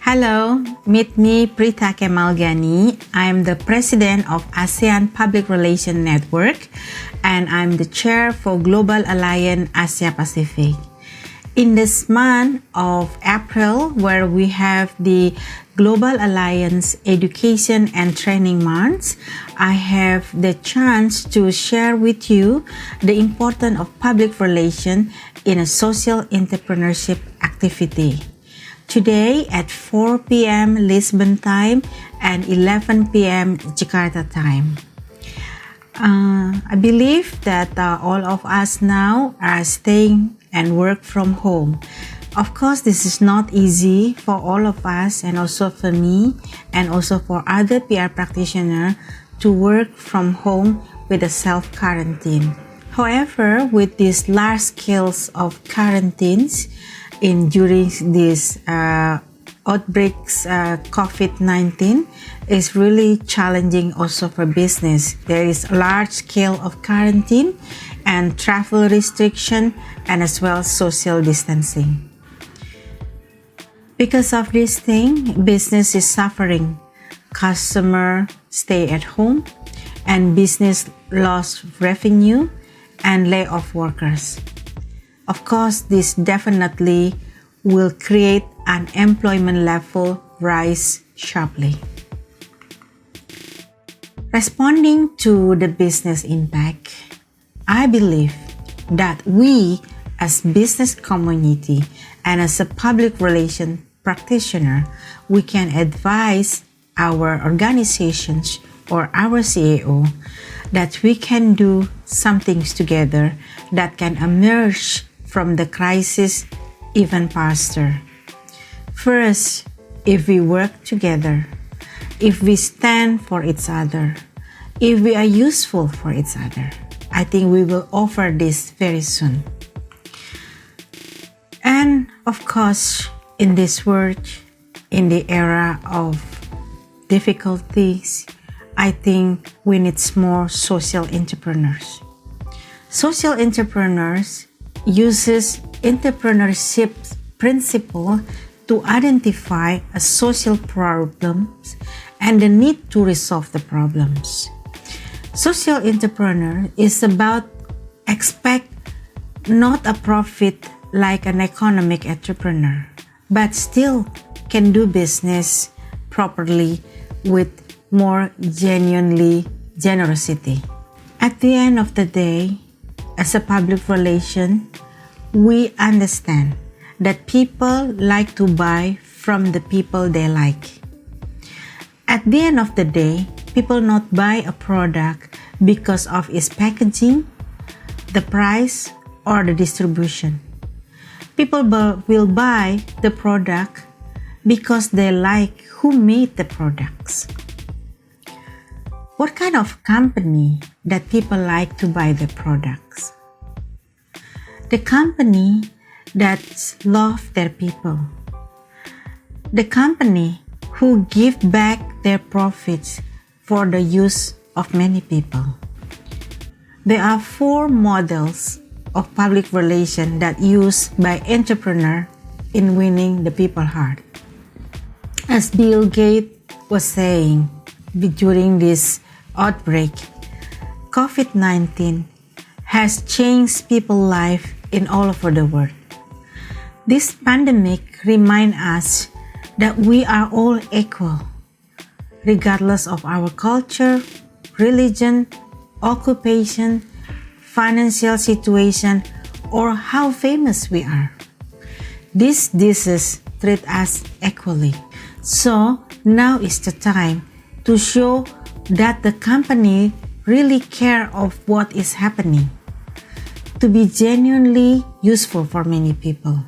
Hello, meet me Prita Kemal Gani. I am the president of ASEAN Public Relations Network and I'm the chair for Global Alliance Asia Pacific. In this month of April, where we have the Global Alliance Education and Training Month, I have the chance to share with you the importance of public relations in a social entrepreneurship activity. Today at 4 p.m. Lisbon time and 11 p.m. Jakarta time. I believe that all of us now are staying and work from home. Of course, this is not easy for all of us and also for me and also for other PR practitioners to work from home with a self-quarantine. However, with these large scales of quarantines, during these outbreaks, COVID-19 is really challenging also for business. There is a large scale of quarantine and travel restriction and as well social distancing. Because of this thing, business is suffering. Customer stay at home and business lost revenue and lay off workers. Of course, this definitely will create unemployment level rise sharply. Responding to the business impact, I believe that we as business community and as a public relation practitioner, we can advise our organizations or our CEO that we can do some things together that can emerge from the crisis even faster. First, if we work together, if we stand for each other, if we are useful for each other, I think we will offer this very soon. And of course, in this world, in the era of difficulties, I think we need more social entrepreneurs. Social entrepreneurs uses entrepreneurship principle to identify a social problems and the need to resolve the problems. Social entrepreneur is about expect not a profit like an economic entrepreneur, but still can do business properly with more genuinely generosity. At the end of the day, as a public relation, we understand that people like to buy from the people they like. At the end of the day, people not buy a product because of its packaging, the price, or the distribution. People will buy the product because they like who made the products. What kind of company that people like to buy the products? The company that love their people. The company who give back their profits for the use of many people. There are 4 models of public relations that used by entrepreneurs in winning the people's heart. As Bill Gates was saying during this outbreak, COVID-19 has changed people's life in all over the world. This pandemic reminds us that we are all equal, regardless of our culture, religion, occupation, financial situation, or how famous we are. This disease treats us equally. So now is the time to show that the company really care of what is happening, to be genuinely useful for many people,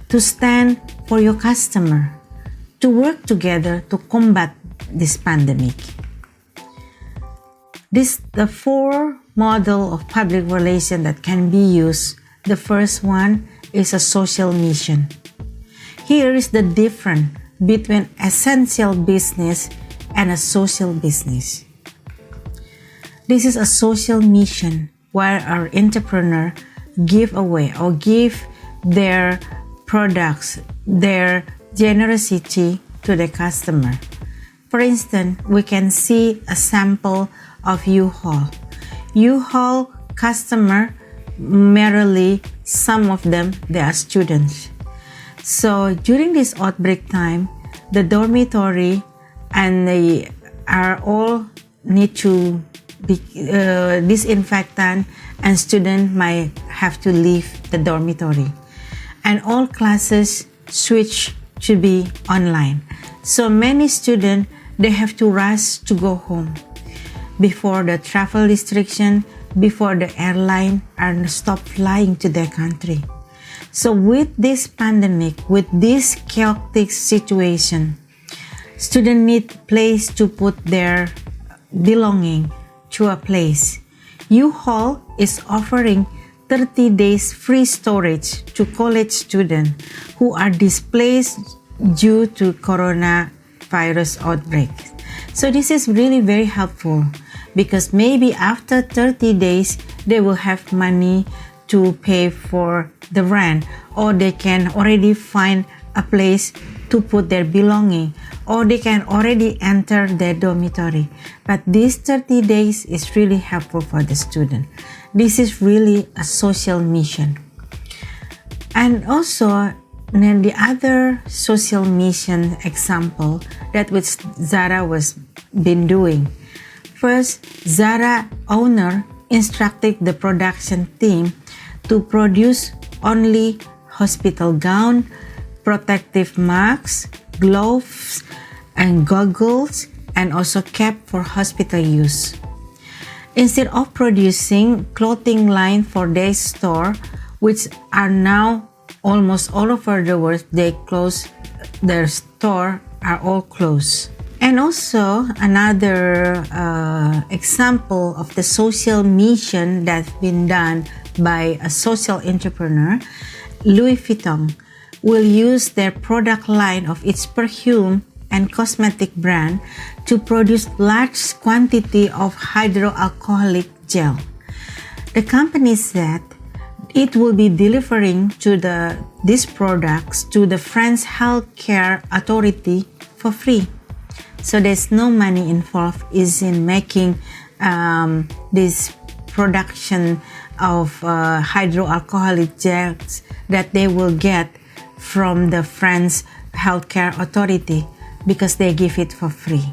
to stand for your customer, to work together to combat this pandemic. The 4 model of public relations that can be used. The first one is a social mission. Here is the difference between essential business and a social business. This is a social mission where our entrepreneur give away or give their products, their generosity to the customer. For instance, we can see a sample of U-Haul. U-Haul customer, merely some of them, they are students. So during this outbreak time, the dormitory and they are all need to be disinfectant, and students might have to leave the dormitory. And all classes switch to be online. So many students, they have to rush to go home before the travel restriction, before the airline are stop flying to their country. So with this pandemic, with this chaotic situation, students need place to put their belonging to a place. U-Haul is offering 30 days free storage to college students who are displaced due to coronavirus outbreak. So this is really very helpful because maybe after 30 days, they will have money to pay for the rent, or they can already find a place to put their belonging, or they can already enter their dormitory. But these 30 days is really helpful for the student. This is really a social mission. And also, then the other social mission example that which Zara was been doing. First, Zara owner instructed the production team to produce only hospital gown, protective masks, gloves, and goggles, and also cap for hospital use. Instead of producing clothing line for their store, which are now almost all over the world, they close their store, are all closed. And also another example of the social mission that's been done by a social entrepreneur, Louis Vuitton will use their product line of its perfume and cosmetic brand to produce large quantity of hydroalcoholic gel. The company said it will be delivering these products to the French healthcare authority for free. So there's no money involved is in making this production of hydroalcoholic gels that they will get from the French healthcare authority because they give it for free.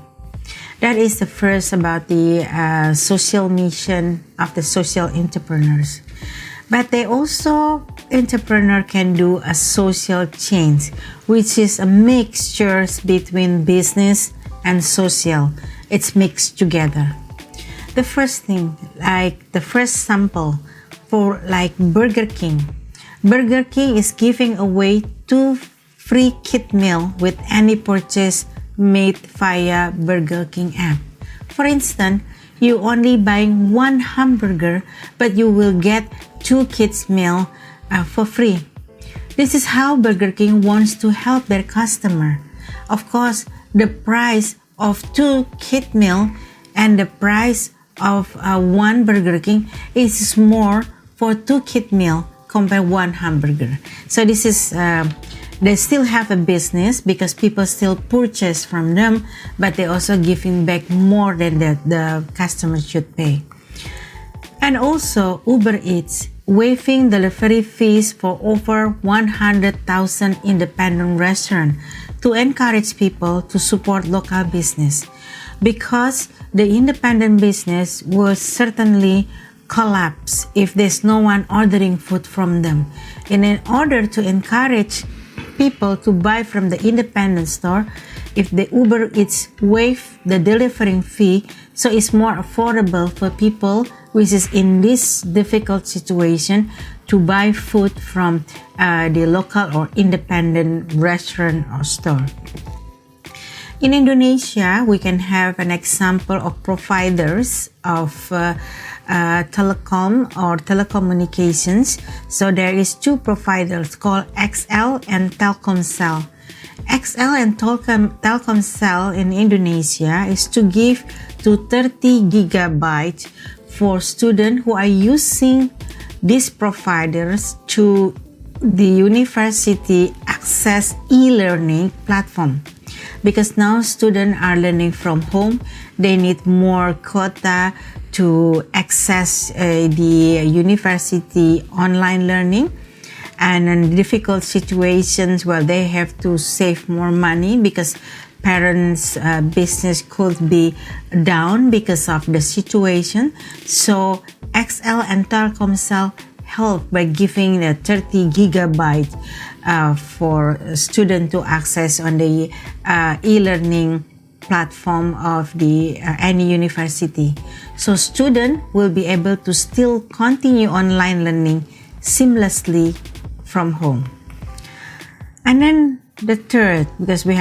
That is the first about the social mission of the social entrepreneurs. But they also, entrepreneur can do a social change, which is a mixture between business and social. It's mixed together. The first thing, like the first sample for like Burger King. Burger King is giving away 2 free kit meal with any purchase made via Burger King app. For instance, you only buying 1 hamburger, but you will get 2 kids meal for free. This is how Burger King wants to help their customer. Of course, the price of 2 kid meal and the price of 1 Burger King is more for 2 kid meal compared 1 hamburger. So this is they still have a business because people still purchase from them, but they also giving back more than the customers should pay. And also Uber Eats waiving delivery fees for over 100,000 independent restaurants to encourage people to support local business, because the independent business will certainly collapse if there's no one ordering food from them. And in order to encourage people to buy from the independent store, if the Uber Eats waive the delivering fee, so it's more affordable for people which is in this difficult situation to buy food from the local or independent restaurant or store. In Indonesia, we can have an example of providers of telecom or telecommunications. So there is 2 providers called XL and Telkomsel. XL and Telkomsel in Indonesia is to give to 30 gigabytes for students who are using these providers to the university access e-learning platform. Because now students are learning from home, they need more quota to access the university online learning. And in difficult situations where they have to save more money because parents' business could be down because of the situation. So XL and Telkomsel help by giving the 30 gigabytes for students to access on the e-learning platform of the any university. So students will be able to still continue online learning seamlessly from home. And then the third, because we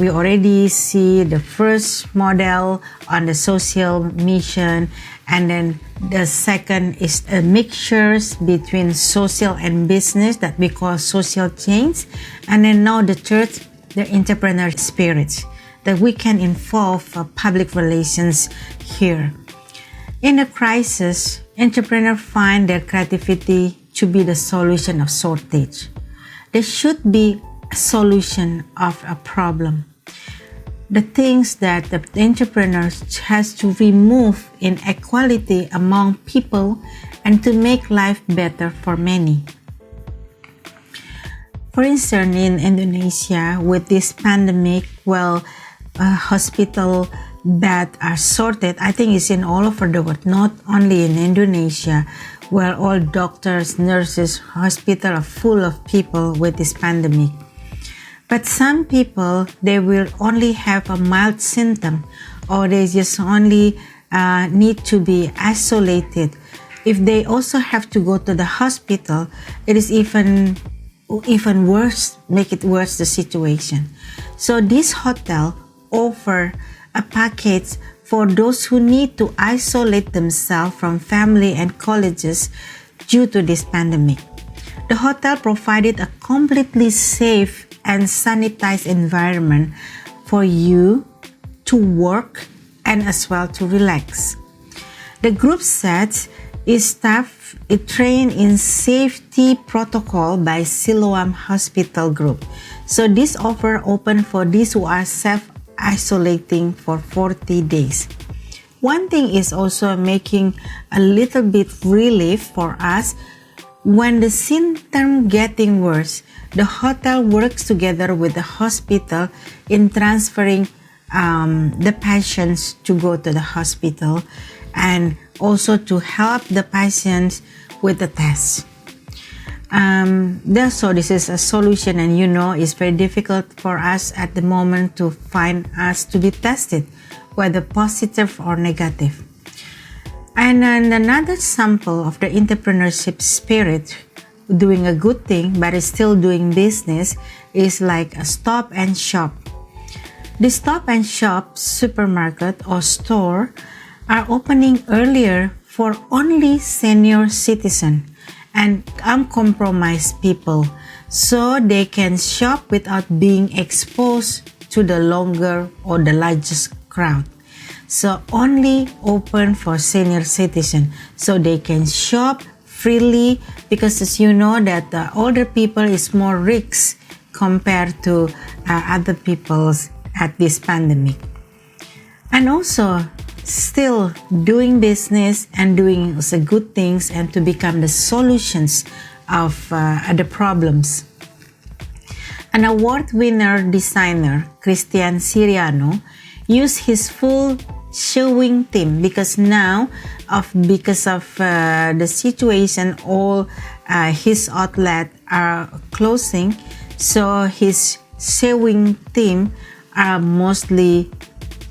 already see the first model on the social mission, and then the second is a mixtures between social and business that we call social change, and then now the third, the entrepreneur spirit, that we can involve public relations here. In a crisis, entrepreneurs find their creativity to be the solution of shortage. There should be a solution of a problem. The things that the entrepreneurs has to remove inequality among people and to make life better for many. For instance, in Indonesia, with this pandemic, hospital beds are shorted. I think it's in all over the world, not only in Indonesia, where all doctors, nurses, hospitals are full of people with this pandemic. But some people, they will only have a mild symptom, or they just only need to be isolated. If they also have to go to the hospital, it is even worse, make it worse the situation. So this hotel offer a package for those who need to isolate themselves from family and colleges due to this pandemic. The hotel provided a completely safe and sanitized environment for you to work and as well to relax. The group set is staff is trained in safety protocol by Siloam Hospital Group. So this offer open for these who are self-isolating for 40 days. One thing is also making a little bit relief for us. When the symptom getting worse, the hotel works together with the hospital in transferring the patients to go to the hospital and also to help the patients with the tests. So this is a solution, and it's very difficult for us at the moment to find us to be tested, whether positive or negative. And then another sample of the entrepreneurship spirit, doing a good thing but is still doing business, is like a Stop and Shop. The Stop and Shop supermarket or store are opening earlier for only senior citizens and uncompromised people, so they can shop without being exposed to the longer or the largest crowd. So only open for senior citizens, so they can shop freely, because as you know that the older people is more risk compared to other people at this pandemic. And also still doing business and doing the good things and to become the solutions of the problems. An award winner designer, Christian Siriano, used his full sewing team because because of the situation, all his outlets are closing, so his sewing team are mostly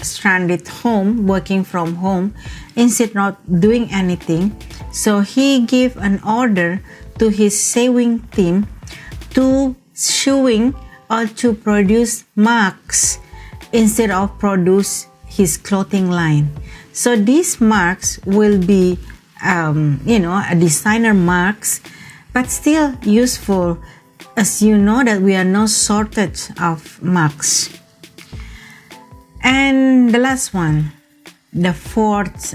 stranded home, working from home instead of doing anything. So he gave an order to his sewing team to sewing or to produce masks instead of produce his clothing line. So these marks will be a designer marks, but still useful, as you know that we are no shortage of marks. And the last one, the fourth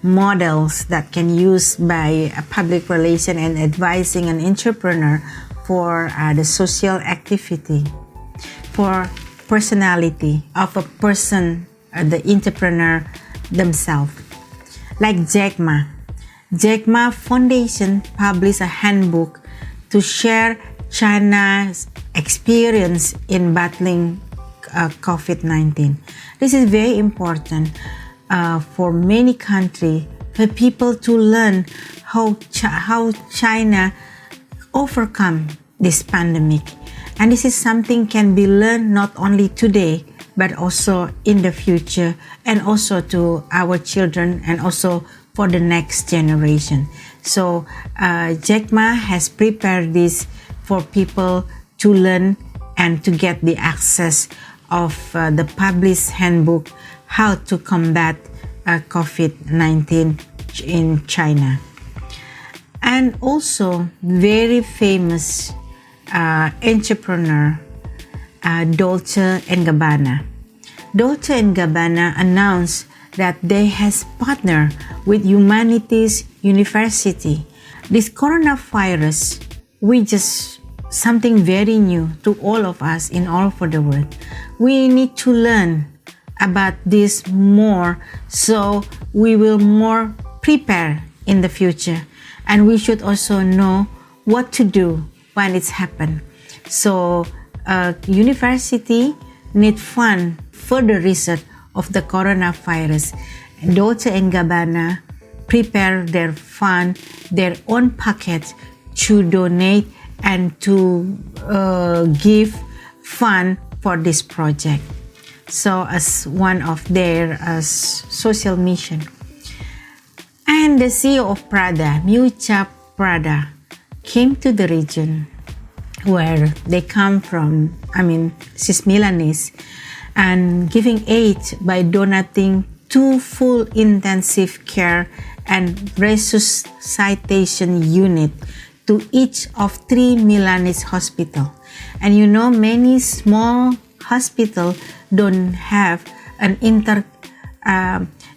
models that can use by a public relation and advising an entrepreneur for the social activity, for personality of a person, the entrepreneur themselves. Like Jack Ma. Jack Ma Foundation published a handbook to share China's experience in battling COVID-19. This is very important for many countries, for people to learn how China overcome this pandemic. And this is something can be learned not only today, but also in the future, and also to our children, and also for the next generation. So Jack Ma has prepared this for people to learn and to get the access of the published handbook, how to combat COVID-19 in China. And also very famous entrepreneur, Dolce & Gabbana. Dolce & Gabbana announced that they has partnered with Humanities University. This coronavirus, which is something very new to all of us in all over the world. We need to learn about this more, so we will more prepare in the future, and we should also know what to do when it's happened. So university need fund further research of the coronavirus. Dolce & Gabbana prepare their fund, their own package to donate and to give fund for this project. So as one of their social mission. And the CEO of Prada, Miuccia Prada, came to the region where they come from. She's Milanese, and giving aid by donating 2 full intensive care and resuscitation unit to each of 3 Milanese hospitals. And many small hospitals don't have an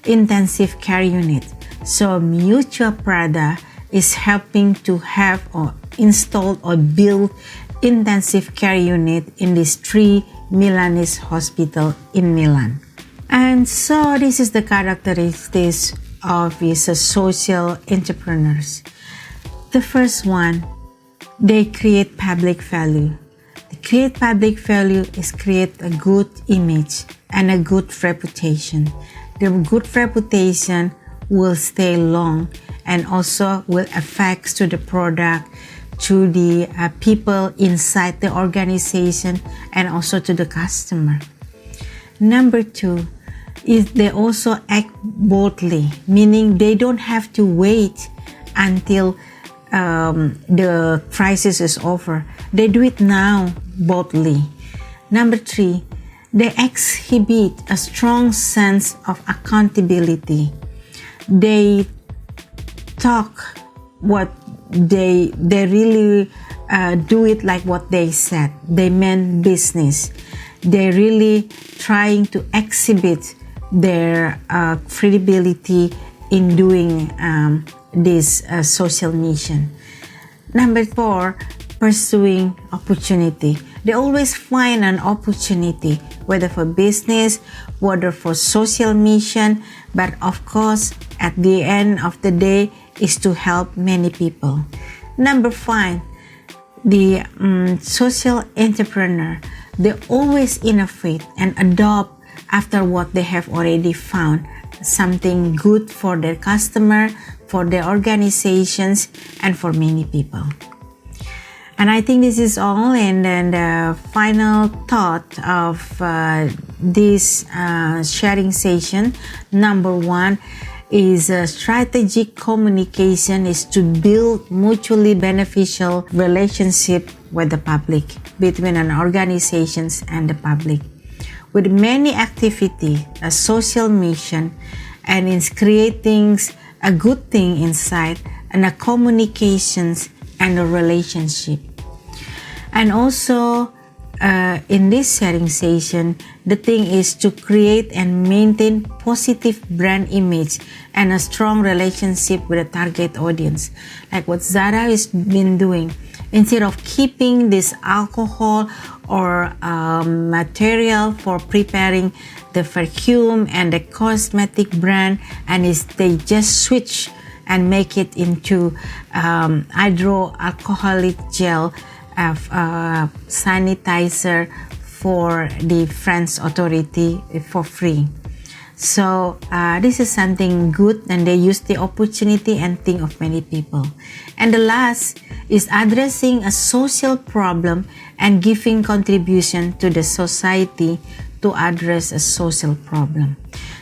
intensive care unit. So Miuccia Prada is helping to have or install or build intensive care unit in these 3 Milanese hospitals in Milan. And so this is the characteristics of these social entrepreneurs. The first one, they create public value. To create public value is create a good image and a good reputation. The good reputation will stay long and also will affect to the product, to the people inside the organization, and also to the customer. Number 2 is they also act boldly, meaning they don't have to wait until the crisis is over. They do it now boldly. Number 3, they exhibit a strong sense of accountability. They talk what they really do it like what they said. They meant business. They really trying to exhibit their credibility in doing this social mission. Number 4, pursuing opportunity. They always find an opportunity, whether for business, whether for social mission, but of course, at the end of the day, is to help many people. Number 5, the social entrepreneur. They always innovate and adopt after what they have already found, something good for their customer, for their organizations, and for many people. And I think this is all. And then the final thought of this sharing session, number 1 is strategic communication is to build mutually beneficial relationship with the public, between an organizations and the public, with many activity, a social mission, and in creating a good thing inside, and a communications and a relationship. And also in this sharing session, the thing is to create and maintain positive brand image and a strong relationship with the target audience, like what Zara has been doing. Instead of keeping this alcohol or material for preparing the perfume and the cosmetic brand, and they just switch and make it into hydroalcoholic gel sanitizer for the French authority for free. So this is something good, and they use the opportunity and think of many people. And the last is addressing a social problem and giving contribution to the society to address a social problem.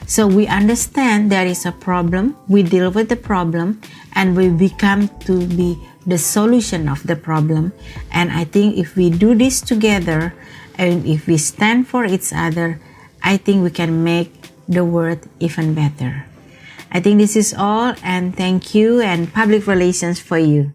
So we understand there is a problem, we deal with the problem, and we become to be the solution of the problem. And I think if we do this together, and if we stand for each other, I think we can make the world even better. I think this is all, and thank you, and public relations for you.